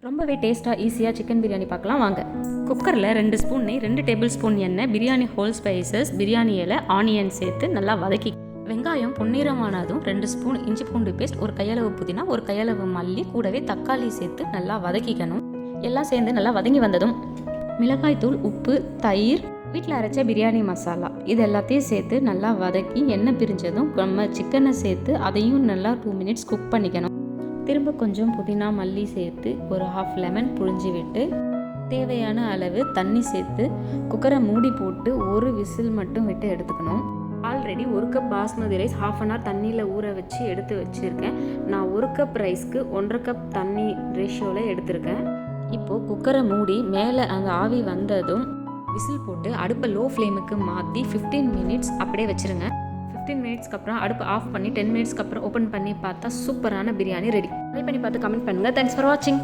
ரொம்பவே டேஸ்ட்டாக ஈஸியாக சிக்கன் பிரியாணி பார்க்கலாம் வாங்க. குக்கரில் 2 ஸ்பூன் நெய், 2 டேபிள் ஸ்பூன் எண்ணெய், பிரியாணி ஹோல் ஸ்பைசஸ், பிரியாணி இலை, ஆனியன் சேர்த்து நல்லா வதக்கி வெங்காயம் பொன்னிறமானதும் 2 ஸ்பூன் இஞ்சி பூண்டு பேஸ்ட், ஒரு கையளவு புதினா, ஒரு கையளவு மல்லி, கூடவே தக்காளி சேர்த்து நல்லா வதக்கிக்கணும். எல்லாம் சேர்ந்து நல்லா வதங்கி வந்ததும் மிளகாய் தூள், உப்பு, தயிர், வீட்டில் அரைச்ச பிரியாணி மசாலா இது எல்லாத்தையும் சேர்த்து நல்லா வதக்கி எண்ணெய் பிரிஞ்சதும் நம்ம சிக்கனை சேர்த்து அதையும் நல்லா 2 மினிட்ஸ் குக் பண்ணிக்கணும். திரும்ப கொஞ்சம் புதினா மல்லி சேர்த்து ஒரு ½ லெமன் புழிஞ்சி விட்டு தேவையான அளவு தண்ணி சேர்த்து குக்கரை மூடி போட்டு ஒரு விசில் மட்டும் விட்டு எடுத்துக்கணும். Already 1 cup basmati rice ½ an hour தண்ணியில் ஊற வச்சு எடுத்து வச்சுருக்கேன். நான் 1 கப் ரைஸ்க்கு 1½ கப் தண்ணி ரேஷியோவில் எடுத்திருக்கேன். இப்போது குக்கரை மூடி மேலே அந்த ஆவி வந்ததும் விசில் போட்டு அடுப்பை லோ ஃப்ளேமுக்கு மாற்றி 15 மினிட்ஸ் அப்படியே வச்சுருங்க. 15 மினிட்ஸ்க்கு அப்புறம் அடுப்பு ஆஃப் பண்ணி 10 மினிட்ஸ்க்கு அப்புறம் ஓப்பன் பண்ணி பார்த்தா சூப்பரான பிரியாணி ரெடி. ட்ரை பண்ணி பார்த்து கமெண்ட் பண்ணுங்கள். தேங்க்ஸ் ஃபார் வாட்சிங்.